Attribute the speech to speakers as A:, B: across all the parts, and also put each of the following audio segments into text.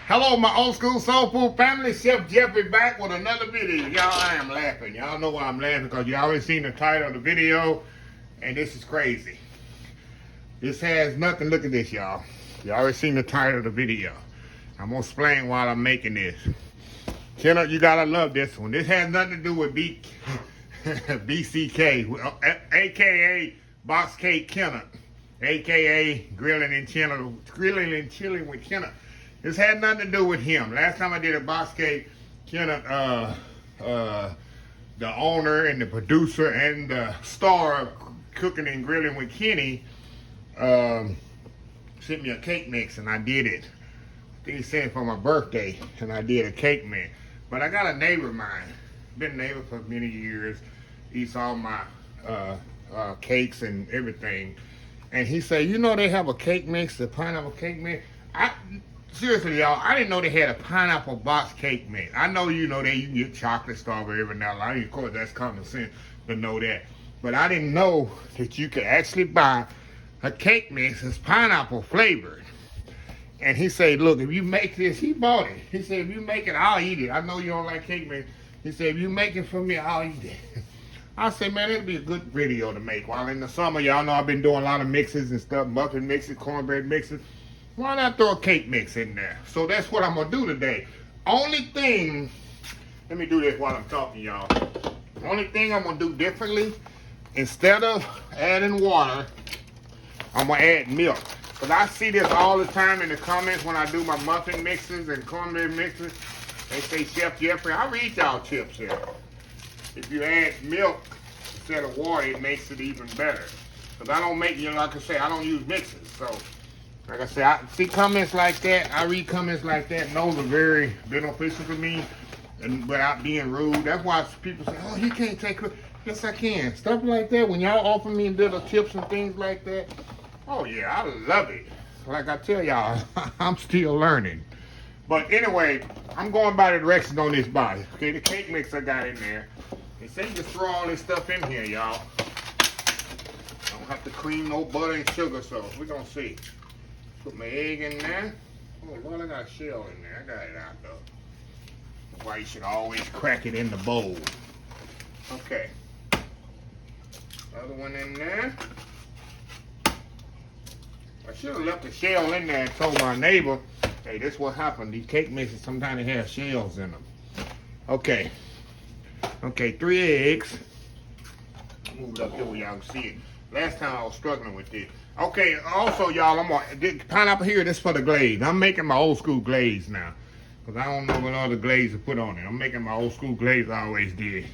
A: Hello, my old school soul food family. Chef Jeffrey back with another video. Y'all, I am laughing. Y'all know why I'm laughing because you already seen the title of the video, and this is crazy. This has nothing. Look at this, y'all. You already seen the title of the video. I'm gonna explain why I'm making this. Kenneth, you gotta love this one. This has nothing to do with BCK, aka Box Cake Kenneth, aka Grilling and Chilling with Kenneth. This had nothing to do with him. Last time I did a box cake, Kenneth, the owner and the producer and the star of Cooking and Grilling with Kenny, sent me a cake mix and I did it. I think he sent it for my birthday and I did a cake mix. But I got a neighbor of mine, been a neighbor for many years, eats all my cakes and everything. And he said, you know they have a cake mix, the pineapple cake mix? Seriously, y'all, I didn't know they had a pineapple box cake mix. I know you know that you can get chocolate, strawberry, vanilla. Of course, that's common sense to know that. But I didn't know that you could actually buy a cake mix that's pineapple flavored. And he said, look, if you make this, he bought it. He said, if you make it, I'll eat it. I know you don't like cake mix. He said, if you make it for me, I'll eat it. I said, man, it'll be a good video to make. While in the summer, y'all know I've been doing a lot of mixes and stuff, muffin mixes, cornbread mixes. Why not throw a cake mix in there? So that's what I'm gonna do today. Only thing, let me do this while I'm talking, y'all. Only thing I'm gonna do differently, instead of adding water, I'm gonna add milk. Because I see this all the time in the comments when I do my muffin mixes and cornbread mixes. They say, Chef Jeffrey, I read y'all tips here. If you add milk instead of water, it makes it even better. Because I don't make, like I say, I don't use mixes. So, like I say, I see comments like that. I read comments like that, and those are very beneficial to me, and without being rude. That's why people say, "Oh, you can't take it." Yes, I can. Stuff like that. When y'all offer me little tips and things like that, oh yeah, I love it. Like I tell y'all, I'm still learning. But anyway, I'm going by the directions on this body. Okay, the cake mix I got in there. They say you just throw all this stuff in here, y'all. Don't have to cream no butter and sugar, so we're gonna see. Put my egg in there. Oh, Lord, I got a shell in there. I got it out, though. That's why you should always crack it in the bowl. Okay. Other one in there. I should have left the shell in there and told my neighbor, hey, this is what happened. These cake mixes, sometimes they have shells in them. Okay. Okay, 3 eggs. Move it up here where y'all can see it. Last time I was struggling with this. Okay, also, y'all, I'm gonna get pineapple here. This for the glaze. I'm making my old school glaze now, because I don't know what other glaze to put on it. I'm making my old school glaze I always did.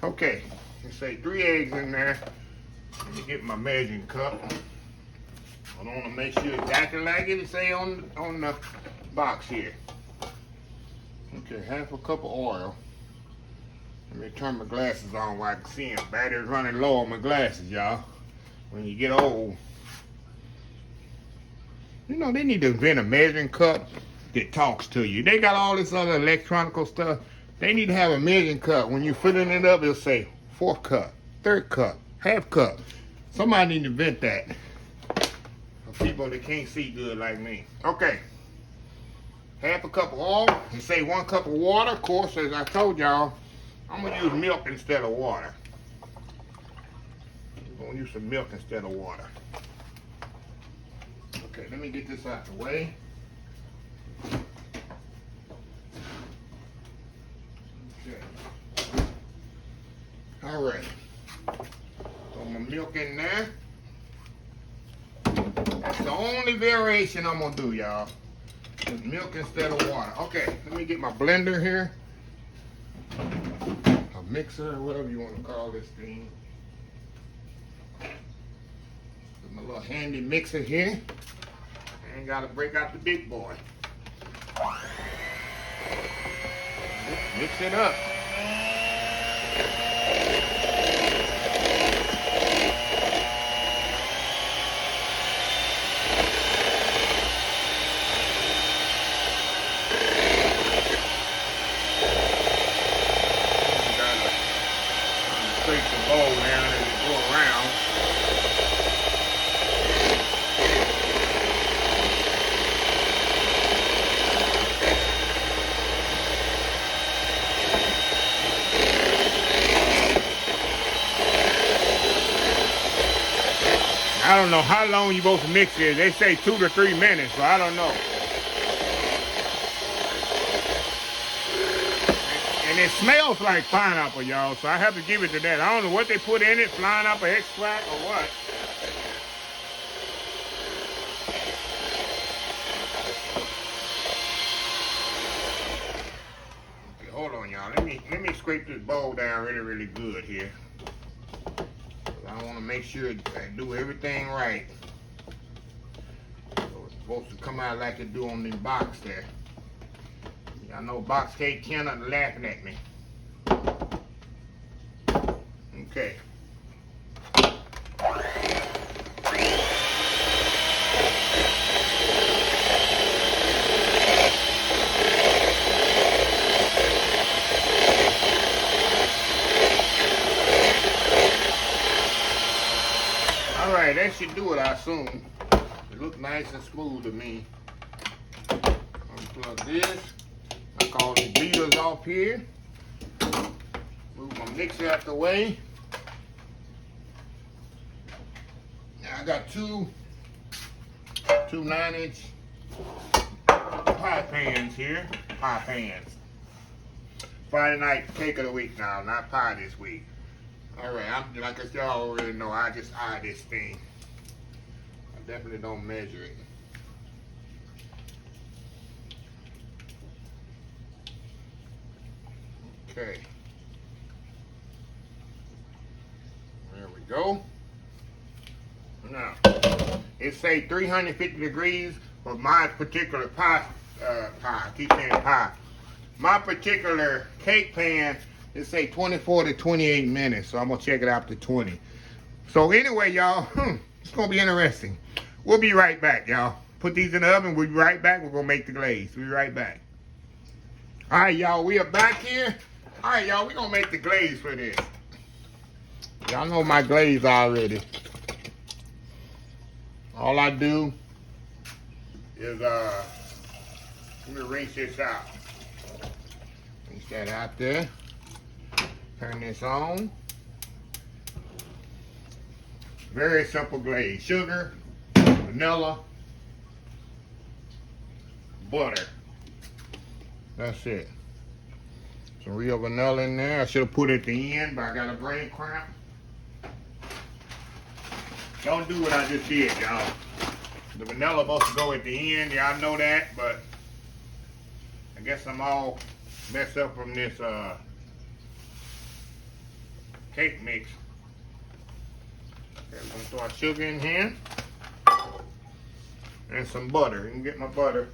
A: Okay, let's say 3 eggs in there. Let me get my measuring cup. I want to make sure exactly like it say on the box here. Okay, half a cup of oil. Let me turn my glasses on while I can see them. Battery's running low on my glasses, y'all. When you get old, you know, they need to invent a measuring cup that talks to you. They got all this other electronical stuff. They need to have a measuring cup. When you're filling it up, it'll say 4th cup, 3rd cup, half cup. Somebody need to invent that for people that can't see good like me. Okay. Half a cup of oil and say 1 cup of water. Of course, as I told y'all, I'm going to use milk instead of water. I'm going to use some milk instead of water. Okay, let me get this out the way. Okay. All right. Throw my milk in there. That's the only variation I'm going to do, y'all. Milk instead of water. Okay, let me get my blender here. A mixer, whatever you want to call this thing. Put my little handy mixer here. And gotta break out the big boy. Mix it up. Take the bowl down and go around. don't know how long you're supposed to mix it. They say 2 to 3 minutes, so I don't know. And it smells like pineapple, y'all, so I have to give it to that. I don't know what they put in it, pineapple extract or what. Okay, hold on, y'all. Let me scrape this bowl down really good here. I want to make sure I do everything right. So it's supposed to come out like it do on the box there. Y'all know box cake cannot laughing at me. Okay. Alright, that should do it, I assume. It looks nice and smooth to me. Unplug this. Knock all the beaters off here. Move my mixer out the way. Now I got two 9-inch pie pans here. Pie pans. Friday night cake of the week now, not pie this week. Alright, like y'all already know, I just eye this thing. I definitely don't measure it. Okay. There we go. Now, it say 350 degrees for my particular pie. I keep saying pie. My particular cake pan, it say 24 to 28 minutes, so I'm gonna check it out to 20. So anyway, y'all, it's gonna be interesting. We'll be right back, y'all. Put these in the oven. We'll be right back. We're gonna make the glaze. We'll be right back. All right, y'all, we are back here. All right, y'all, we're gonna make the glaze for this. Y'all know my glaze already. All I do is, let me rinse this out. Rinse that out there. Turn this on. Very simple glaze. Sugar, vanilla, butter. That's it. Some real vanilla in there. I should have put it at the end, but I got a brain cramp. Don't do what I just did, y'all. The vanilla supposed to go at the end. Y'all know that, but I guess I'm all messed up from this cake mix. Okay, I'm gonna throw our sugar in here and some butter. You can get my butter.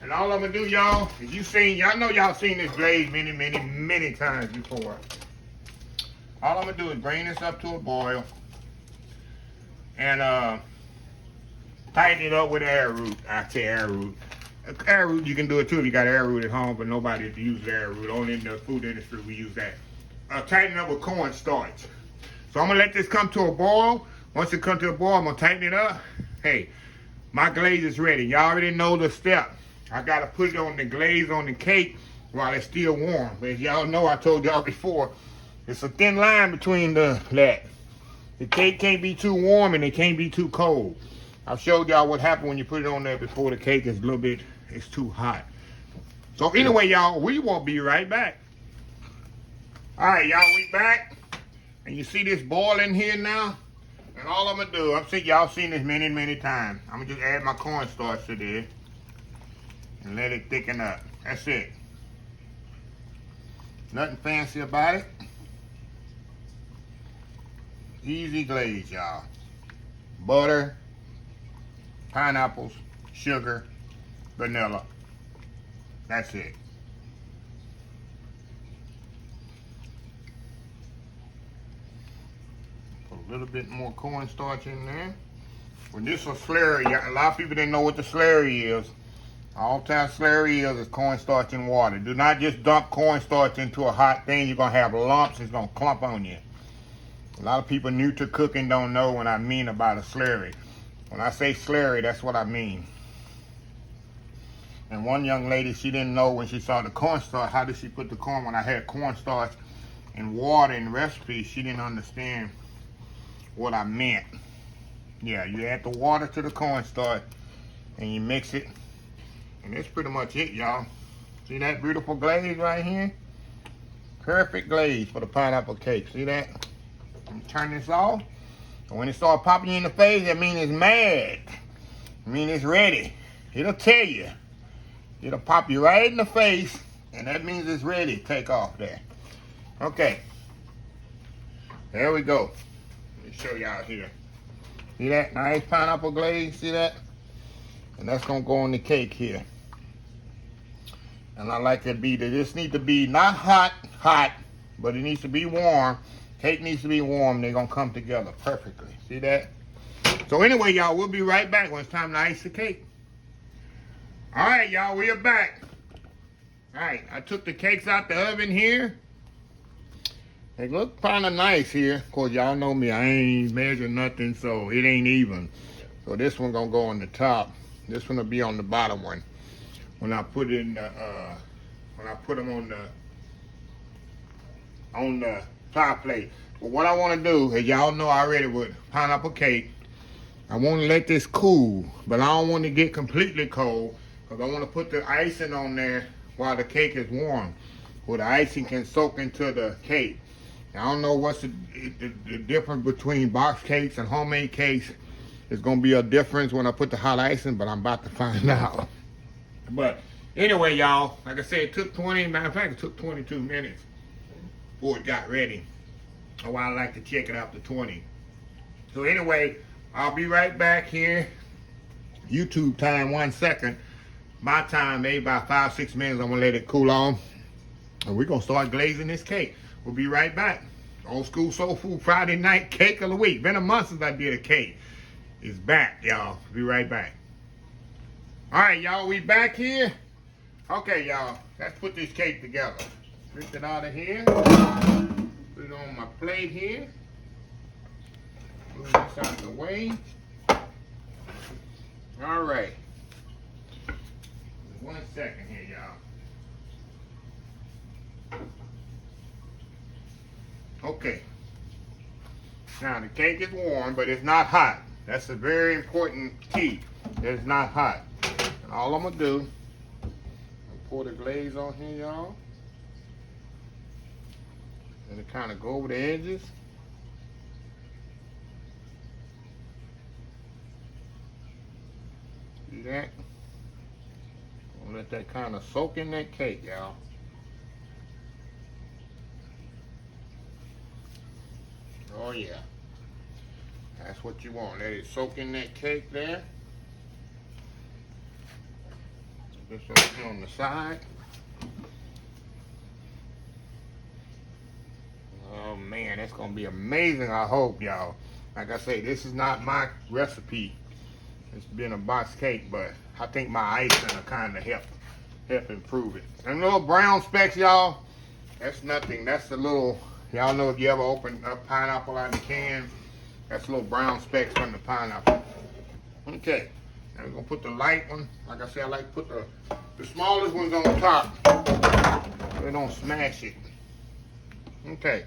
A: And all I'm gonna do, y'all, is y'all know y'all seen this glaze many times before. All I'm gonna do is bring this up to a boil and tighten it up with arrowroot. I say arrowroot. Arrowroot, you can do it too if you got arrowroot at home, but nobody uses arrowroot. Only in the food industry we use that. Tighten up with cornstarch. So I'm gonna let this come to a boil. Once it comes to a boil, I'm gonna tighten it up. Hey, my glaze is ready. Y'all already know the step. I gotta put it on the glaze on the cake while it's still warm. But as y'all know, I told y'all before, it's a thin line between that. The cake can't be too warm and it can't be too cold. I've showed y'all what happened when you put it on there before the cake is a little bit, it's too hot. So anyway, y'all, we will be right back. All right, y'all, we back. And you see this boiling here now? And all I'm gonna do, y'all seen this many times. I'm gonna just add my cornstarch to this and let it thicken up. That's it. Nothing fancy about it. Easy glaze, y'all. Butter, pineapples, sugar, vanilla. That's it. Put a little bit more cornstarch in there. When this was slurry, a lot of people didn't know what the slurry is. All-time slurry is cornstarch and water. Do not just dump cornstarch into a hot thing. You're going to have lumps. It's going to clump on you. A lot of people new to cooking don't know what I mean about a slurry. When I say slurry, that's what I mean. And one young lady, she didn't know when she saw the cornstarch, how did she put the corn when I had cornstarch and water in the recipe, she didn't understand what I meant. Yeah, you add the water to the cornstarch and you mix it. And that's pretty much it, y'all. See that beautiful glaze right here? Perfect glaze for the pineapple cake. See that? Turn this off. And when it starts popping you in the face, that means it's mad. I mean it's ready. It'll tell you. It'll pop you right in the face, and that means it's ready. Take off there. Okay. There we go. Let me show y'all here. See that? Nice pineapple glaze. See that? And that's gonna go on the cake here. And I like it to be, this need to be not hot, but it needs to be warm. Cake needs to be warm. They're gonna come together perfectly. See that? So anyway, y'all, we'll be right back when it's time to ice the cake. All right, y'all, we are back. All right, I took the cakes out the oven here. They look kind of nice here. Of course, y'all know me. I ain't measured nothing, so it ain't even. So this one gonna go on the top. This one will be on the bottom one. When I put it in the, when I put them on the pie plate. But what I want to do, as y'all know already with pineapple cake, I want to let this cool, but I don't want to get completely cold, because I want to put the icing on there while the cake is warm, where the icing can soak into the cake. I don't know what's the difference between box cakes and homemade cakes. It's going to be a difference when I put the hot icing, but I'm about to find out. But anyway, y'all, like I said, it took 20, matter of fact, it took 22 minutes before it got ready. Or I like to check it after 20. So anyway, I'll be right back here. YouTube time, 1 second. My time, maybe about 5-6 minutes. I'm gonna let it cool on. And we're gonna start glazing this cake. We'll be right back. Old School Soul Food Friday night cake of the week. Been a month since I did a cake. It's back, y'all. Be right back. All right, y'all, we back here. Okay, y'all, let's put this cake together. Lift it out of here. Put it on my plate here. Move this out of the way. All right. 1 second here, y'all. Okay. Now, the cake is warm, but it's not hot. That's a very important key. It's not hot. And all I'm gonna do, pour the glaze on here, y'all. And it kind of go over the edges. See that? I'm gonna let that kind of soak in that cake, y'all. Oh yeah. That's what you want. Let it soak in that cake there. This over here on the side. Oh man, that's gonna be amazing, I hope, y'all. Like I say, this is not my recipe. It's been a box cake, but I think my icing will kind of help improve it. And little brown specks, y'all, that's nothing. That's a little, y'all know if you ever open up pineapple out of the can, that's little brown specks from the pineapple. Okay, now we're gonna put the light one. Like I said, I like to put the smallest ones on top so they don't smash it. Okay,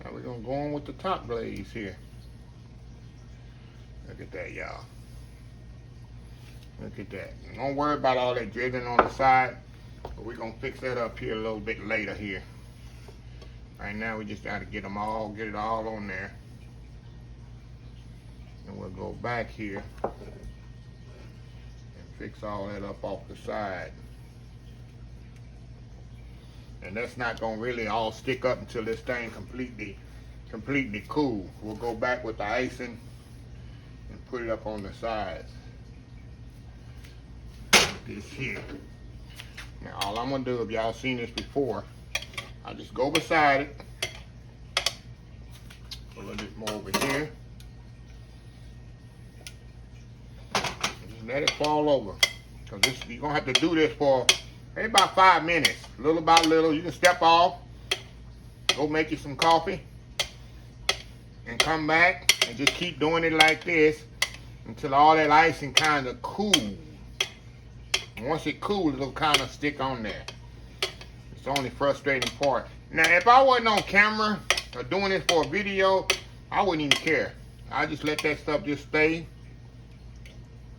A: now we're gonna go on with the top glaze here. Look at that, y'all. Look at that. Don't worry about all that drizzling on the side, but we're gonna fix that up here a little bit later here. Right now we just gotta get it all on there. And we'll go back here and fix all that up off the side. And that's not gonna really all stick up until this thing completely cool. We'll go back with the icing and put it up on the sides. This here. Now all I'm gonna do, if y'all seen this before, I'll just go beside it. A little bit more over here. And just let it fall over. Cause you're gonna have to do this for maybe about 5 minutes. Little by little. You can step off, go make you some coffee, and come back and just keep doing it like this until all that icing kind of cools. Once it cools, it'll kind of stick on there. It's the only frustrating part. Now, if I wasn't on camera or doing this for a video, I wouldn't even care. I just let that stuff just stay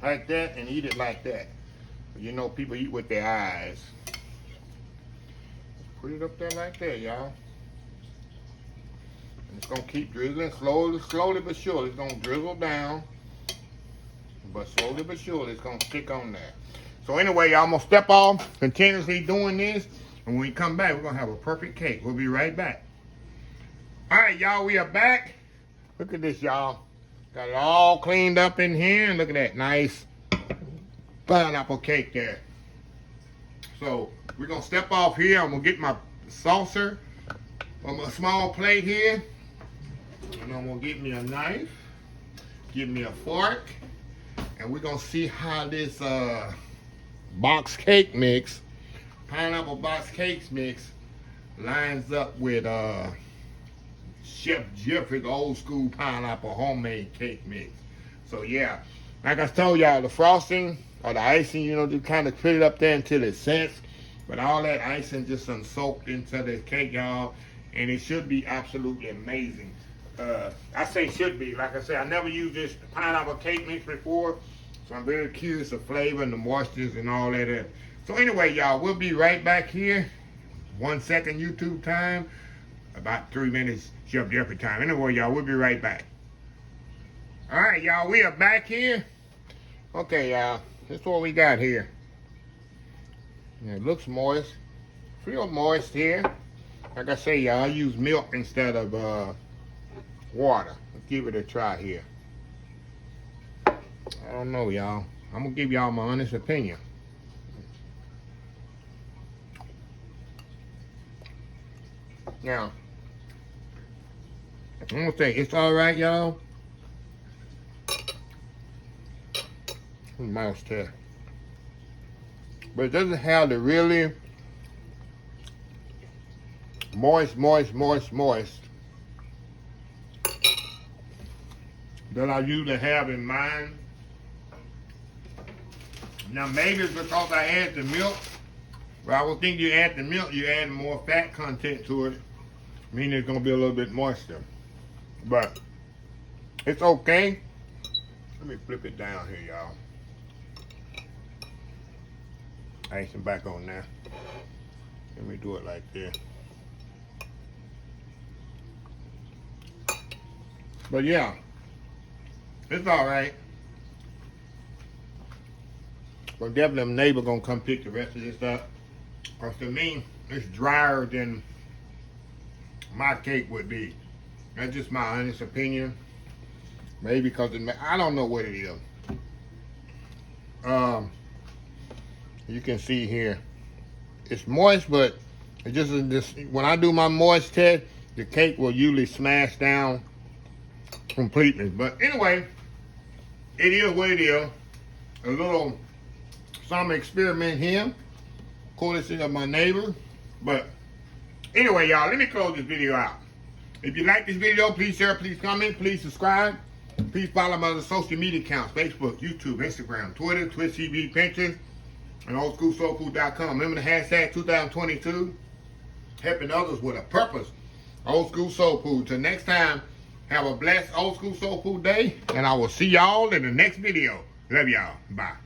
A: like that and eat it like that. You know, people eat with their eyes. Put it up there like that, y'all. And it's gonna keep drizzling slowly but surely. It's gonna drizzle down, but slowly but surely it's gonna stick on there. So anyway, y'all, I'm gonna step off continuously doing this, and when we come back, we're gonna have a perfect cake. We'll be right back. All right, y'all, we are back. Look at this, y'all. Got it all cleaned up in here, and look at that nice pineapple cake there. So we're gonna step off here. I'm gonna get my saucer on a small plate here, and I'm gonna get me a knife, get me a fork, and we're gonna see how this box cake mix, pineapple box cakes mix, lines up with Chef Jeffrey's old school pineapple homemade cake mix. So yeah, like I told y'all, the frosting or the icing, you know, just kind of put it up there until it sets. But all that icing just soaked into the cake, y'all, and it should be absolutely amazing. I say should be. Like I said, I never used this pineapple cake mix before, so I'm very curious of flavor and the moistures and all that. So anyway, y'all, we'll be right back here. 1 second YouTube time, about 3 minutes Chef Jeffrey time. Anyway, y'all, we'll be right back. All right, y'all, we are back here. Okay, y'all, this is what we got here. It looks moist, feel moist here. Like I say, y'all, I use milk instead of water. Let's give it a try here. I don't know, y'all. I'm gonna give y'all my honest opinion. Now, I'm gonna say it's all right, y'all. Mouse here. But it doesn't have the really moist that I usually have in mine. Now maybe it's because I add the milk, but I would think you add the milk, you add more fat content to it, meaning it's gonna be a little bit moister. But it's okay. Let me flip it down here, y'all. Icing back on there. Let me do it like this. But yeah, it's all right. But definitely, neighbor gonna come pick the rest of this up. Cause to me, it's drier than my cake would be. That's just my honest opinion. Maybe because I don't know what it is. You can see here, it's moist, but it just when I do my moist test, the cake will usually smash down completely. But anyway, it is what it is. A little some experiment here, courtesy of my neighbor. But anyway, y'all, let me close this video out. If you like this video, please share, please comment, please subscribe. Please follow my other social media accounts: Facebook, YouTube, Instagram, Twitter, Twitch TV, Pinterest, and oldschoolsoulfood.com. Remember the hashtag 2022, helping others with a purpose. Old School Soul Food. Till next time, have a blessed Old School Soul Food day, and I will see y'all in the next video. Love y'all. Bye.